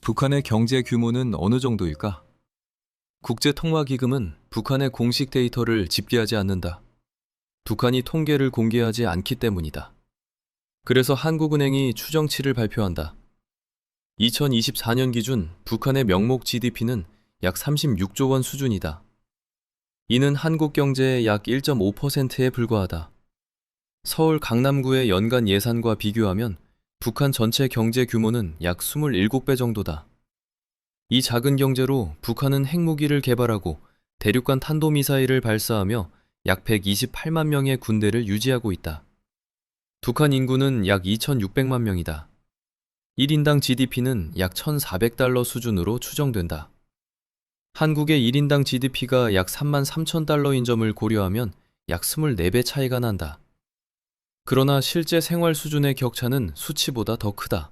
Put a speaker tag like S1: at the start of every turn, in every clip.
S1: 북한의 경제 규모는 어느 정도일까? 국제통화기금은 북한의 공식 데이터를 집계하지 않는다. 북한이 통계를 공개하지 않기 때문이다. 그래서 한국은행이 추정치를 발표한다. 2024년 기준 북한의 명목 GDP는 약 36조 원 수준이다. 이는 한국 경제의 약 1.5%에 불과하다. 서울 강남구의 연간 예산과 비교하면 북한 전체 경제 규모는 약 27배 정도다. 이 작은 경제로 북한은 핵무기를 개발하고 대륙간 탄도미사일을 발사하며 약 128만 명의 군대를 유지하고 있다. 북한 인구는 약 2,600만 명이다. 1인당 GDP는 약 1,400달러 수준으로 추정된다. 한국의 1인당 GDP가 약 3만 3천 달러인 점을 고려하면 약 24배 차이가 난다. 그러나 실제 생활 수준의 격차는 수치보다 더 크다.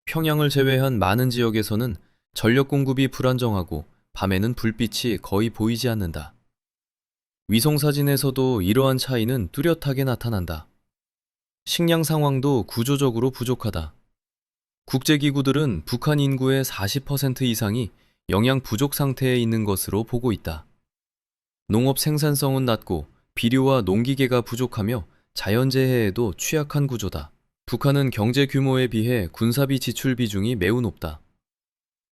S1: 평양을 제외한 많은 지역에서는 전력 공급이 불안정하고 밤에는 불빛이 거의 보이지 않는다. 위성사진에서도 이러한 차이는 뚜렷하게 나타난다. 식량 상황도 구조적으로 부족하다. 국제기구들은 북한 인구의 40% 이상이 영양 부족 상태에 있는 것으로 보고 있다. 농업 생산성은 낮고 비료와 농기계가 부족하며 자연재해에도 취약한 구조다. 북한은 경제 규모에 비해 군사비 지출 비중이 매우 높다.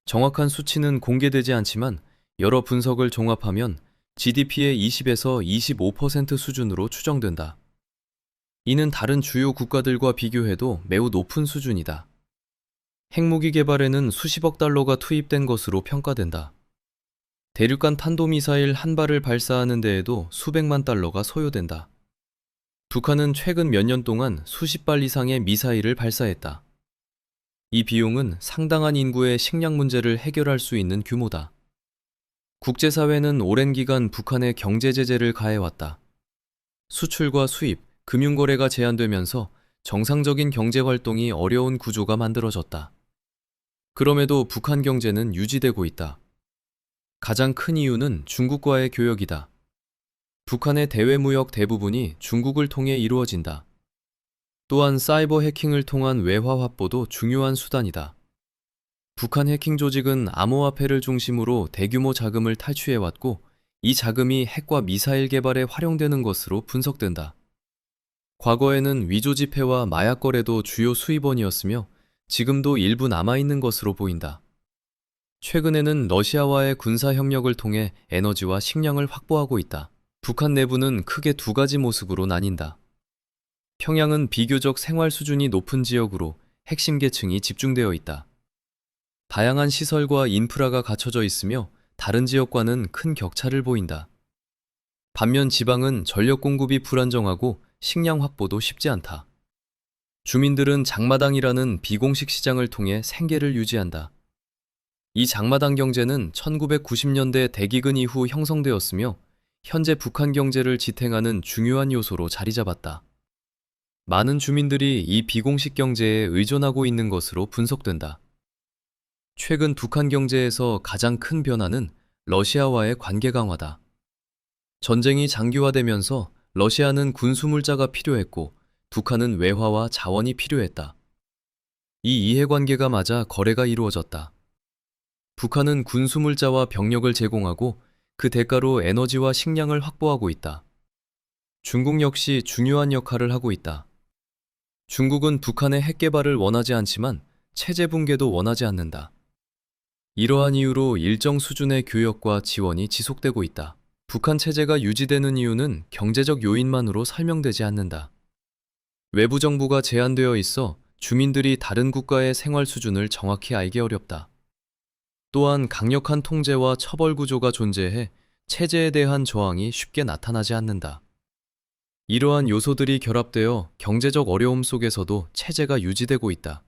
S1: 정확한 수치는 공개되지 않지만 여러 분석을 종합하면 GDP의 20에서 25% 수준으로 추정된다. 이는 다른 주요 국가들과 비교해도 매우 높은 수준이다. 핵무기 개발에는 수십억 달러가 투입된 것으로 평가된다. 대륙간 탄도미사일 한 발을 발사하는 데에도 수백만 달러가 소요된다. 북한은 최근 몇 년 동안 수십 발 이상의 미사일을 발사했다. 이 비용은 상당한 인구의 식량 문제를 해결할 수 있는 규모다. 국제사회는 오랜 기간 북한의 경제 제재를 가해왔다. 수출과 수입, 금융거래가 제한되면서 정상적인 경제 활동이 어려운 구조가 만들어졌다. 그럼에도 북한 경제는 유지되고 있다. 가장 큰 이유는 중국과의 교역이다. 북한의 대외무역 대부분이 중국을 통해 이루어진다. 또한 사이버 해킹을 통한 외화 확보도 중요한 수단이다. 북한 해킹 조직은 암호화폐를 중심으로 대규모 자금을 탈취해왔고 이 자금이 핵과 미사일 개발에 활용되는 것으로 분석된다. 과거에는 위조 지폐와 마약 거래도 주요 수입원이었으며 지금도 일부 남아있는 것으로 보인다. 최근에는 러시아와의 군사 협력을 통해 에너지와 식량을 확보하고 있다. 북한 내부는 크게 두 가지 모습으로 나뉜다. 평양은 비교적 생활 수준이 높은 지역으로 핵심 계층이 집중되어 있다. 다양한 시설과 인프라가 갖춰져 있으며 다른 지역과는 큰 격차를 보인다. 반면 지방은 전력 공급이 불안정하고 식량 확보도 쉽지 않다. 주민들은 장마당이라는 비공식 시장을 통해 생계를 유지한다. 이 장마당 경제는 1990년대 대기근 이후 형성되었으며 현재 북한 경제를 지탱하는 중요한 요소로 자리 잡았다. 많은 주민들이 이 비공식 경제에 의존하고 있는 것으로 분석된다. 최근 북한 경제에서 가장 큰 변화는 러시아와의 관계 강화다. 전쟁이 장기화되면서 러시아는 군수물자가 필요했고 북한은 외화와 자원이 필요했다. 이 이해관계가 맞아 거래가 이루어졌다. 북한은 군수물자와 병력을 제공하고 그 대가로 에너지와 식량을 확보하고 있다. 중국 역시 중요한 역할을 하고 있다. 중국은 북한의 핵 개발을 원하지 않지만 체제 붕괴도 원하지 않는다. 이러한 이유로 일정 수준의 교역과 지원이 지속되고 있다. 북한 체제가 유지되는 이유는 경제적 요인만으로 설명되지 않는다. 외부 정부가 제한되어 있어 주민들이 다른 국가의 생활 수준을 정확히 알기 어렵다. 또한 강력한 통제와 처벌 구조가 존재해 체제에 대한 저항이 쉽게 나타나지 않는다. 이러한 요소들이 결합되어 경제적 어려움 속에서도 체제가 유지되고 있다.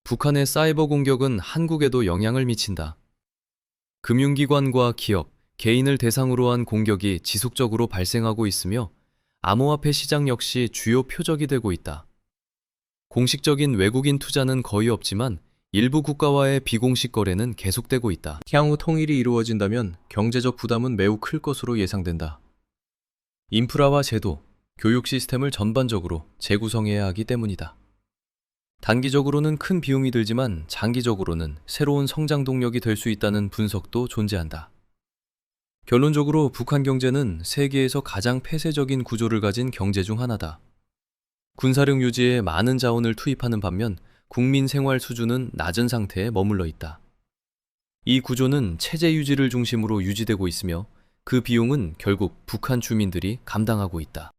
S1: 북한의 사이버 공격은 한국에도 영향을 미친다. 금융기관과 기업, 개인을 대상으로 한 공격이 지속적으로 발생하고 있으며 암호화폐 시장 역시 주요 표적이 되고 있다. 공식적인 외국인 투자는 거의 없지만 일부 국가와의 비공식 거래는 계속되고 있다. 향후 통일이 이루어진다면 경제적 부담은 매우 클 것으로 예상된다. 인프라와 제도, 교육 시스템을 전반적으로 재구성해야 하기 때문이다. 단기적으로는 큰 비용이 들지만 장기적으로는 새로운 성장 동력이 될 수 있다는 분석도 존재한다. 결론적으로 북한 경제는 세계에서 가장 폐쇄적인 구조를 가진 경제 중 하나다. 군사력 유지에 많은 자원을 투입하는 반면 국민 생활 수준은 낮은 상태에 머물러 있다. 이 구조는 체제 유지를 중심으로 유지되고 있으며 그 비용은 결국 북한 주민들이 감당하고 있다.